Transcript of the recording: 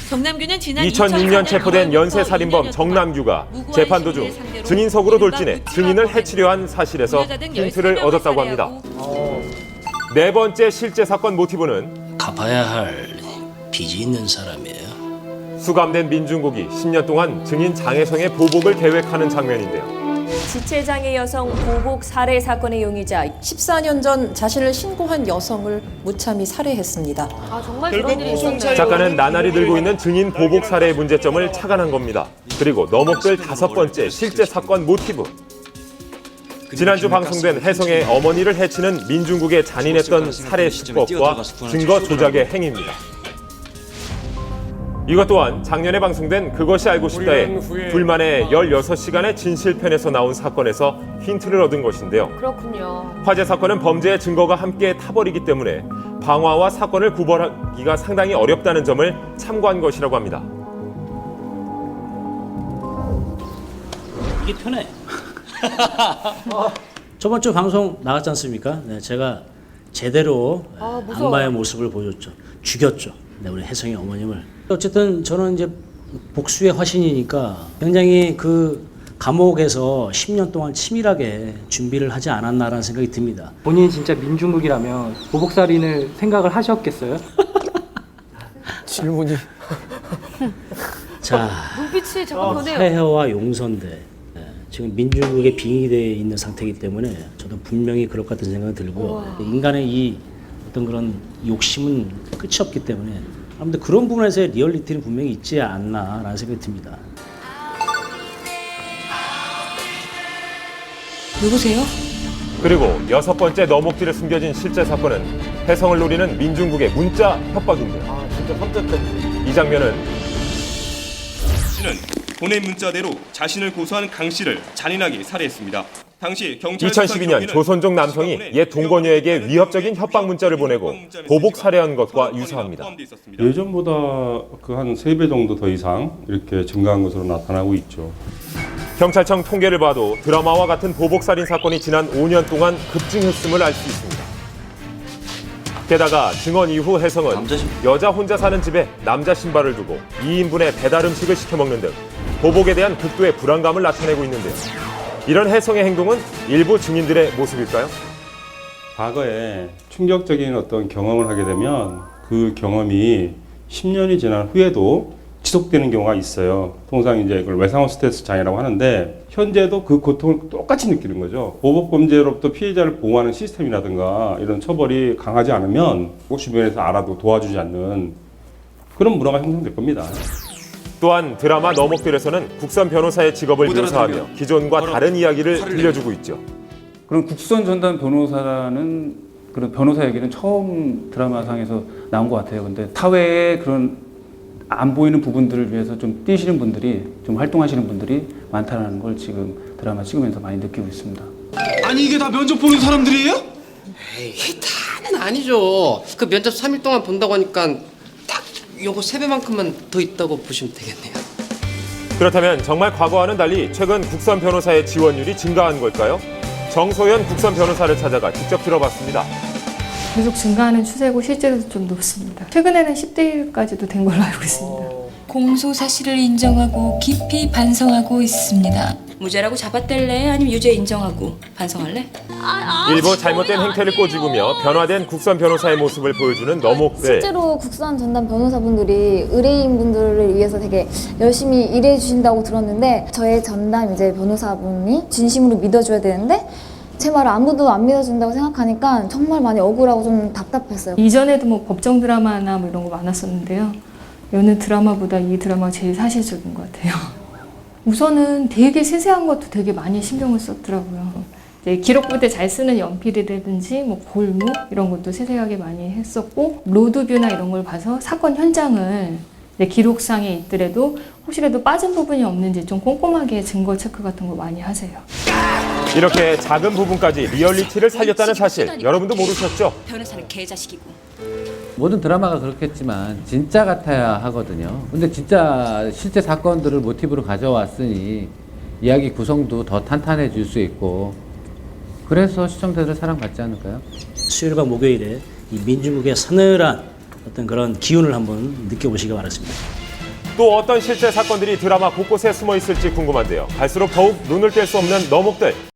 정남규는 지난 2006년 체포된 연쇄살인범 정남규가 재판 도중 증인석으로 돌진해 증인을 해치려 한 사실에서 힌트를 얻었다고 합니다. 네 번째 실제 사건 모티브는 갚아야 할 빚이 있는 사람이에요. 수감된 민중국이 10년 동안 증인 장혜성의 보복을 계획하는 장면인데요. 지체장애 여성 보복 살해 사건의 용의자 14년 전 자신을 신고한 여성을 무참히 살해했습니다. 아, 정말 그런 일이 있었나요? 작가는 나날이 늘고 있는 증인 보복 살해의 문제점을 착안한 겁니다. 그리고 너목될 다섯 번째 실제 사건 모티브. 지난주 방송된 혜성의 어머니를 해치는 민중국의 잔인했던 살해 수법과 증거 조작의 행위입니다. 이것 또한 작년에 방송된 그것이 알고 싶다의 둘만의 16시간의 진실편에서 나온 사건에서 힌트를 얻은 것인데요. 그렇군요. 화재 사건은 범죄의 증거가 함께 타버리기 때문에 방화와 사건을 구별하기가 상당히 어렵다는 점을 참고한 것이라고 합니다. 이게 편해. 저번 주 방송 나갔지 않습니까? 네, 제가 제대로 악마의 모습을 보여줬죠. 죽였죠. 네, 우리 혜성의 어머님을. 어쨌든 저는 이제 복수의 화신이니까 굉장히 그 감옥에서 10년 동안 치밀하게 준비를 하지 않았나라는 생각이 듭니다. 본인이 진짜 민중국이라면 보복살인을 생각을 하셨겠어요? 질문이. 자, 눈빛이 자꾸 변해요. 폐허와 용선대. 네, 지금 민중국에 빙의되어 있는 상태이기 때문에 저도 분명히 그럴 것 같은 생각이 들고요. 인간의 이 어떤 그런 욕심은 끝이 없기 때문에 아무튼 그런 부분에서의 리얼리티는 분명히 있지 않나라는 생각이 듭니다. 누구세요? 그리고 여섯 번째 너목들에 숨겨진 실제 사건은 혜성을 노리는 민중국의 문자 협박인데요. 진짜 섭섭했네. 이 장면은 씨는 보낸 문자대로 자신을 고소한 강 씨를 잔인하게 살해했습니다. 당시 경찰 2012년 조선족 남성이 옛 동거녀에게 위협적인 협박 문자를 보내고 보복 살해한 것과 유사합니다. 예전보다 그 한 3배 정도 더 이상 이렇게 증가한 것으로 나타나고 있죠. 경찰청 통계를 봐도 드라마와 같은 보복 살인 사건이 지난 5년 동안 급증했음을 알 수 있습니다. 게다가 증언 이후 혜성은 여자 혼자 사는 집에 남자 신발을 두고 2인분의 배달 음식을 시켜 먹는 등 보복에 대한 극도의 불안감을 나타내고 있는데요. 이런 혜성의 행동은 일부 증인들의 모습일까요? 과거에 충격적인 어떤 경험을 하게 되면 그 경험이 10년이 지난 후에도 지속되는 경우가 있어요. 통상 이제 그걸 외상후 스트레스 장애라고 하는데 현재도 그 고통을 똑같이 느끼는 거죠. 보복 범죄로부터 피해자를 보호하는 시스템이라든가 이런 처벌이 강하지 않으면 꼭 주변에서 알아도 도와주지 않는 그런 문화가 형성될 겁니다. 또한 드라마 너목들에서는 국선 변호사의 직업을 묘사하며 기존과 다른 이야기를 들려주고 있죠. 그런 국선 전담 변호사라는 그런 변호사 얘기는 처음 드라마상에서 나온 것 같아요. 근데 사회에 그런 안 보이는 부분들을 위해서 좀 뛰시는 분들이, 좀 활동하시는 분들이 많다는 걸 지금 드라마 찍으면서 많이 느끼고 있습니다. 아니 이게 다 면접 보는 사람들이에요? 에이, 다는 아니죠. 그 면접 3일 동안 본다고 하니까 딱 요거 3배만큼만 더 있다고 보시면 되겠네요. 그렇다면 정말 과거와는 달리 최근 국선 변호사의 지원율이 증가한 걸까요? 정소연 국선 변호사를 찾아가 직접 들어봤습니다. 계속 증가하는 추세고 실제로도 좀 높습니다. 최근에는 10대 1까지도 된 걸로 알고 있습니다. 공소 사실을 인정하고 깊이 반성하고 있습니다. 무죄라고 잡아뗄래? 아니면 유죄 인정하고 반성할래? 일부 잘못된 행태를 꼬집으며 변화된 국선 변호사의 모습을 보여주는 너목들. 실제로 국선 전담 변호사분들이 의뢰인분들을 위해서 되게 열심히 일해 주신다고 들었는데 저의 전담 이제 변호사분이 진심으로 믿어줘야 되는데 제 말을 아무도 안 믿어준다고 생각하니까 정말 많이 억울하고 좀 답답했어요. 이전에도 뭐 법정 드라마나 뭐 이런 거 많았었는데요. 여느 드라마보다 이 드라마가 제일 사실적인 것 같아요. 우선은 되게 세세한 것도 되게 많이 신경을 썼더라고요. 이제 기록부대 잘 쓰는 연필이라든지 뭐 골무 이런 것도 세세하게 많이 했었고 로드뷰나 이런 걸 봐서 사건 현장을 기록상에 있더라도 혹시라도 빠진 부분이 없는지 좀 꼼꼼하게 증거 체크 같은 거 많이 하세요. 이렇게 작은 부분까지 리얼리티를 살렸다는 사실 여러분도 모르셨죠? 변호사는 개자식이고. 모든 드라마가 그렇겠지만 진짜 같아야 하거든요. 근데 진짜 실제 사건들을 모티브로 가져왔으니 이야기 구성도 더 탄탄해질 수 있고 그래서 시청자들 사랑받지 않을까요? 수요일과 목요일에 이 민중국의 서늘한 어떤 그런 기운을 한번 느껴보시기 바랍니다. 또 어떤 실제 사건들이 드라마 곳곳에 숨어 있을지 궁금한데요. 갈수록 더욱 눈을 뗄 수 없는 너목들.